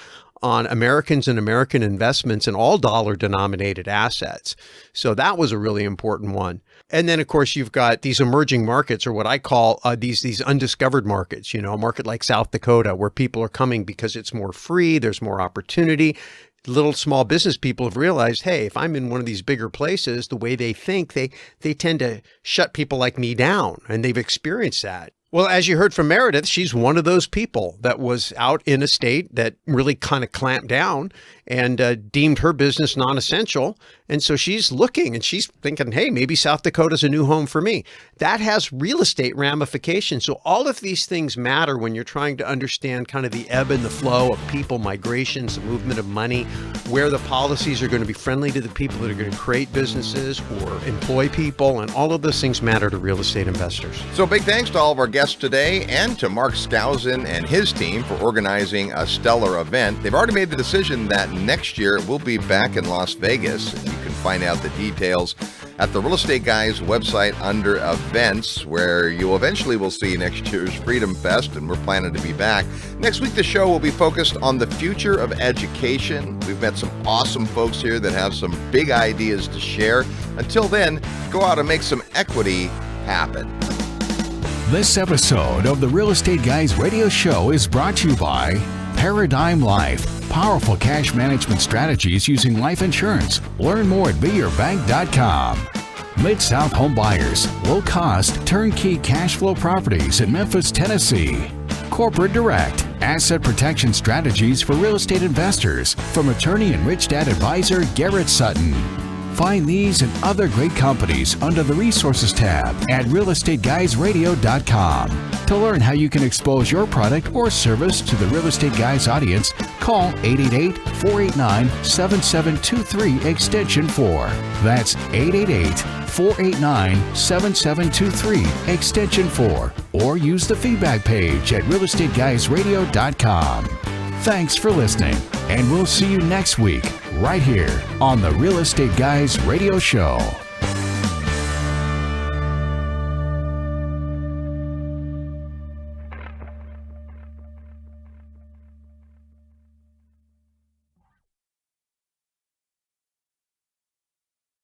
on Americans and American investments in all dollar-denominated assets. So that was a really important one. And then, of course, you've got these emerging markets, or what I call these undiscovered markets, a market like South Dakota, where people are coming because it's more free, there's more opportunity. Little small business people have realized, hey, if I'm in one of these bigger places, the way they think, they tend to shut people like me down, and they've experienced that. Well, as you heard from Meredith, she's one of those people that was out in a state that really kind of clamped down and deemed her business non-essential. And so she's looking and she's thinking, hey, maybe South Dakota's a new home for me. That has real estate ramifications. So all of these things matter when you're trying to understand kind of the ebb and the flow of people, migrations, the movement of money, where the policies are going to be friendly to the people that are going to create businesses or employ people. And all of those things matter to real estate investors. So big thanks to all of our guests today and to Mark Skousen and his team for organizing a stellar event. They've already made the decision that next year we'll be back in Las Vegas. And you can find out the details at the Real Estate Guys website under events, where you eventually will see next year's Freedom Fest, and we're planning to be back. Next week, the show will be focused on the future of education. We've met some awesome folks here that have some big ideas to share. Until then, go out and make some equity happen. This episode of the Real Estate Guys radio show is brought to you by Paradigm Life. Powerful cash management strategies using life insurance. Learn more at beyourbank.com. Mid-South Home Buyers. Low-cost, turnkey cash flow properties in Memphis, Tennessee. Corporate Direct. Asset protection strategies for real estate investors. From attorney and rich dad advisor Garrett Sutton. Find these and other great companies under the Resources tab at realestateguysradio.com. To learn how you can expose your product or service to the Real Estate Guys audience, call 888-489-7723 extension 4. That's 888-489-7723 extension 4. Or use the feedback page at realestateguysradio.com. Thanks for listening, and we'll see you next week right here on the Real Estate Guys Radio Show.